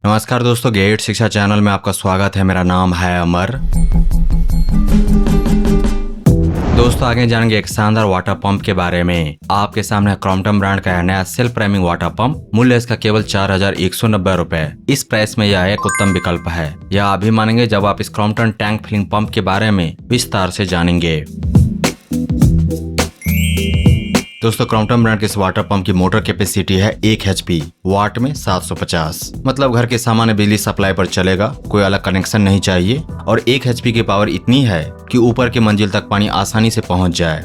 नमस्कार दोस्तों, गेट शिक्षा चैनल में आपका स्वागत है। मेरा नाम है अमर। दोस्तों, आगे जानेंगे एक शानदार वाटर पंप के बारे में। आपके सामने क्रॉम्पटन ब्रांड का नया सेल्फ प्राइमिंग वाटर पंप। मूल्य इसका केवल 4190 रुपए। इस प्राइस में यह एक उत्तम विकल्प है। यह आप भी मानेंगे जब आप इस क्रॉम्पटन टैंक फिलिंग पंप के बारे में विस्तार से जानेंगे। दोस्तों, क्रॉम्पटन ब्रांड के इस वाटर पंप की मोटर कैपेसिटी है 1 HP, वाट में 750। मतलब घर के सामान्य बिजली सप्लाई पर चलेगा, कोई अलग कनेक्शन नहीं चाहिए। और 1 HP की पावर इतनी है कि ऊपर की मंजिल तक पानी आसानी से पहुंच जाए।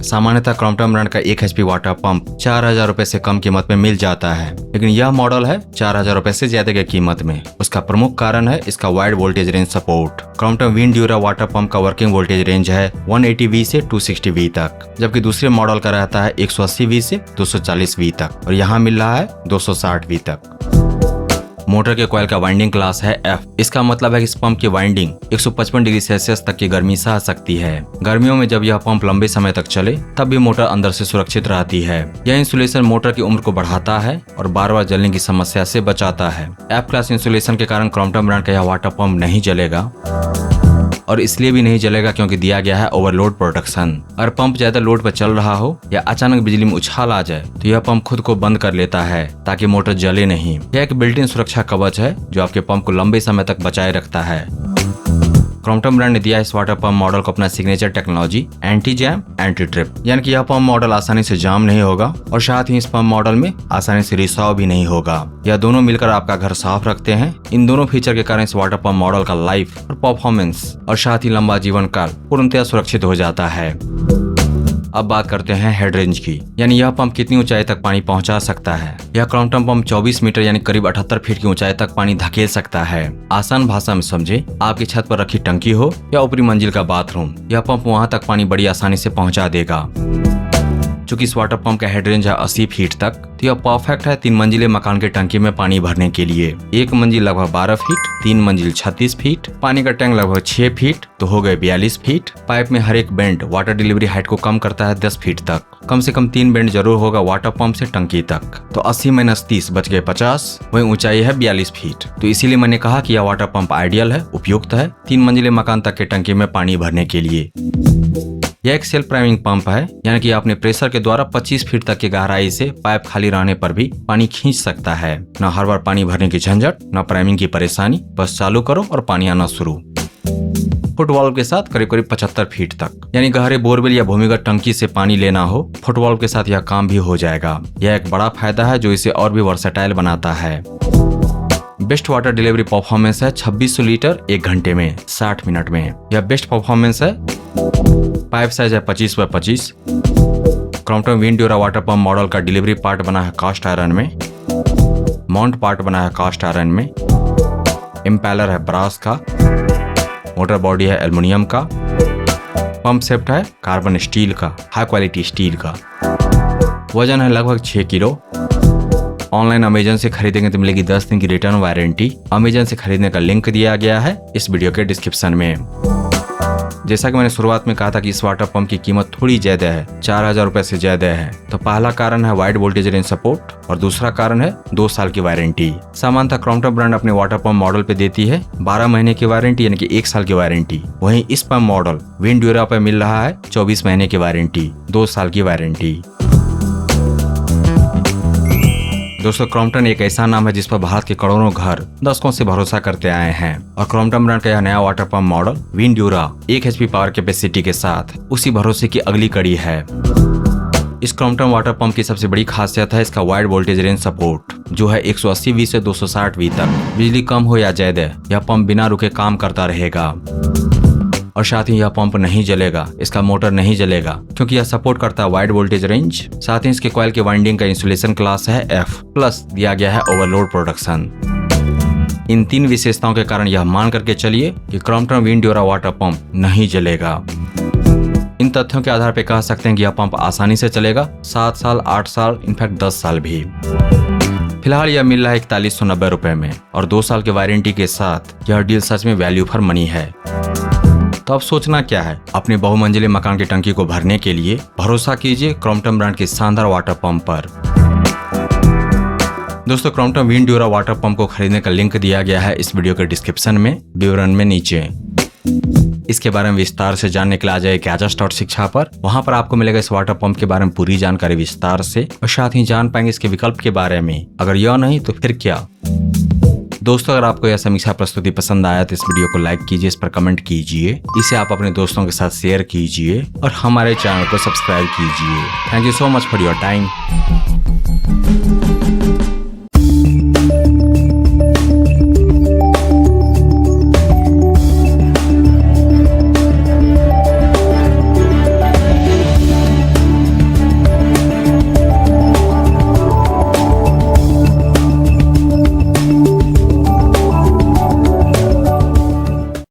सामान्यतः क्रॉम्पटन ब्रांड का 1 HP वाटर पंप 4000 रुपए से कम कीमत में मिल जाता है, लेकिन यह मॉडल है 4000 रुपए से ज्यादा की कीमत में। उसका प्रमुख कारण है इसका wide voltage range support. Crompton Windura water pump का वर्किंग वोल्टेज रेंज है 180V से 260V तक, जबकि दूसरे मॉडल का रहता है 180V से 240V तक, और यहाँ मिल रहा है 260V तक। मोटर के कॉइल का वाइंडिंग क्लास है F। इसका मतलब है कि इस पंप की वाइंडिंग 155 डिग्री सेल्सियस तक की गर्मी सह सकती है। गर्मियों में जब यह पंप लंबे समय तक चले तब भी मोटर अंदर से सुरक्षित रहती है। यह इंसुलेशन मोटर की उम्र को बढ़ाता है और बार बार जलने की समस्या से बचाता है। F क्लास इंसुलेशन के कारण क्रॉम्पटन ब्रांड का यह वाटर पंप नहीं जलेगा, और इसलिए भी नहीं जलेगा क्योंकि दिया गया है ओवरलोड प्रोटेक्शन। अगर पंप ज्यादा लोड पर चल रहा हो या अचानक बिजली में उछाल आ जाए तो यह पंप खुद को बंद कर लेता है ताकि मोटर जले नहीं। यह एक बिल्ट इन सुरक्षा कवच है जो आपके पंप को लंबे समय तक बचाए रखता है। क्रॉम्पटन ब्रांड ने दिया इस वाटर पंप मॉडल को अपना signature technology anti jam anti trip, यानी कि यह पंप मॉडल आसानी से जाम नहीं होगा और साथ ही इस पंप मॉडल में आसानी से रिसाव भी नहीं होगा। यह दोनों मिलकर आपका घर साफ रखते हैं। इन दोनों फीचर के कारण इस वाटर पंप मॉडल का लाइफ और परफॉर्मेंस और साथ ही लंबा जीवन काल पूर्णतः सुरक्षित हो जाता है। अब बात करते हैं हेड रेंज की, यानी यह पंप कितनी ऊंचाई तक पानी पहुंचा सकता है। यह क्रॉम्पटन पंप 24 मीटर यानी करीब 78 फीट की ऊंचाई तक पानी धकेल सकता है। आसान भाषा में समझे, आपकी छत पर रखी टंकी हो या ऊपरी मंजिल का बाथरूम, यह पंप वहां तक पानी बड़ी आसानी से पहुंचा देगा। चूंकि इस वाटर पंप का हेड रेंज है 80 फीट तक, तो यह परफेक्ट है 3 मंजिले मकान के टंकी में पानी भरने के लिए। एक मंजिल लगभग 12 फीट, 3 मंजिल 36 फीट, पानी का टैंक लगभग 6 फीट, तो हो गए 42 फीट। पाइप में हर एक बेंड वाटर डिलीवरी हाइट को कम करता है 10 फीट तक। कम से कम 3 बेंड जरूर होगा वाटर पंप से टंकी तक, तो 80 - 30 बच गए 50। वही ऊंचाई है 42 फीट। तो इसीलिए मैंने कहा कि यह वाटर पंप आइडियल है, उपयुक्त है 3 मंजिले मकान तक के टंकी में पानी भरने के लिए। यह एक सेल्फ प्राइमिंग पंप है, यानी कि अपने प्रेशर के द्वारा 25 फीट तक की गहराई से पाइप खाली रहने पर भी पानी खींच सकता है। न हर बार पानी भरने की झंझट, न प्राइमिंग की परेशानी, बस चालू करो और पानी आना शुरू। फुटवॉल्व के साथ करीब करीब 75 फीट तक, यानी गहरे बोरवेल या भूमिगत टंकी से पानी लेना हो, फुटवॉल्व के साथ यह काम भी हो जाएगा। यह एक बड़ा फायदा है जो इसे और भी वर्सेटाइल बनाता है। बेस्ट वाटर डिलीवरी परफॉर्मेंस है 2600 लीटर 1 घंटे में 60 मिनट में। यह बेस्ट परफॉर्मेंस है। पाइप साइज है 25x25। Crompton Windura water pump model का डिलीवरी पार्ट बना है कास्ट आयरन में, माउंट पार्ट बना है कास्ट आयरन में, इम्पेलर है ब्रास का, मोटर बॉडी है एल्युमिनियम का, पंप सेफ्ट है कार्बन स्टील का, हाई क्वालिटी स्टील का। वजन है लगभग 6 किलो। ऑनलाइन अमेजन से खरीदेंगे तो मिलेगी 10 दिन की रिटर्न वारंटी। अमेजन से खरीदने का लिंक दिया गया है इस वीडियो के डिस्क्रिप्शन में। जैसा कि मैंने शुरुआत में कहा था कि इस वाटर पंप की कीमत थोड़ी ज्यादा है, 4000 रुपए से ज्यादा है। तो पहला कारण है वाइड वोल्टेज रेंज सपोर्ट और दूसरा कारण है 2 साल की वारंटी। सामान्यतः क्रॉम्पटन ब्रांड अपने वाटर पंप मॉडल पे देती है 12 महीने की वारंटी, यानी कि 1 साल की वारंटी। वहीं इस पंप मॉडल विंड्यूरा पे मिल रहा है 24 महीने की वारंटी, 2 साल की वारंटी। दोस्तों, क्रॉम्पटन एक ऐसा नाम है जिस पर भारत के करोड़ों घर दशकों से भरोसा करते आए हैं, और क्रॉम्पटन ब्रांड का यह नया water pump model Windura 1 HP power capacity के साथ उसी भरोसे की अगली कड़ी है। इस क्रॉम्पटन वाटर पंप की सबसे बड़ी खासियत है इसका वाइड वोल्टेज रेंज सपोर्ट, जो है 180V से 260V तक। बिजली कम हो या ज्यादा, यह पंप बिना रुके काम करता रहेगा। और साथ ही यह पंप नहीं जलेगा, इसका मोटर नहीं जलेगा, क्योंकि यह सपोर्ट करता है वाइड वोल्टेज रेंज। साथ ही इसके कॉइल के वाइंडिंग का इंसुलेशन क्लास है F प्लस, दिया गया है ओवरलोड प्रोटेक्शन। इन 3 विशेषताओं के कारण यह मान करके चलिए कि क्रॉम्पटन विंड्यूरा वाटर पंप नहीं जलेगा। इन तथ्यों के आधार पर कह सकते हैं कि यह पंप आसानी से चलेगा 7 साल, 8 साल, इनफैक्ट 10 साल भी। फिलहाल यह मिल रहा है 4190 रुपए में, और 2 साल की वारंटी के साथ यह डील सच में वैल्यू फॉर मनी है। तो अब सोचना क्या है, अपने बहुमंजिले मकान की टंकी को भरने के लिए भरोसा कीजिए क्रॉम्पटन ब्रांड के शानदार वाटर पंप पर। दोस्तों Crompton wind dura water pump को खरीदने का लिंक दिया गया है इस वीडियो के डिस्क्रिप्शन में, विवरण में नीचे। इसके बारे में विस्तार से जानने के लिए आ जाए शिक्षा पर। वहां पर आपको मिलेगा इस वाटर पंप के बारे में पूरी जानकारी विस्तार से, और साथ ही जान पाएंगे इसके विकल्प के बारे में। अगर यह नहीं तो फिर क्या। दोस्तों अगर आपको यह समीक्षा प्रस्तुति पसंद आया तो इस वीडियो को लाइक कीजिए, इस पर कमेंट कीजिए, इसे आप अपने दोस्तों के साथ शेयर कीजिए और हमारे चैनल को सब्सक्राइब कीजिए। Thank you so much for your time.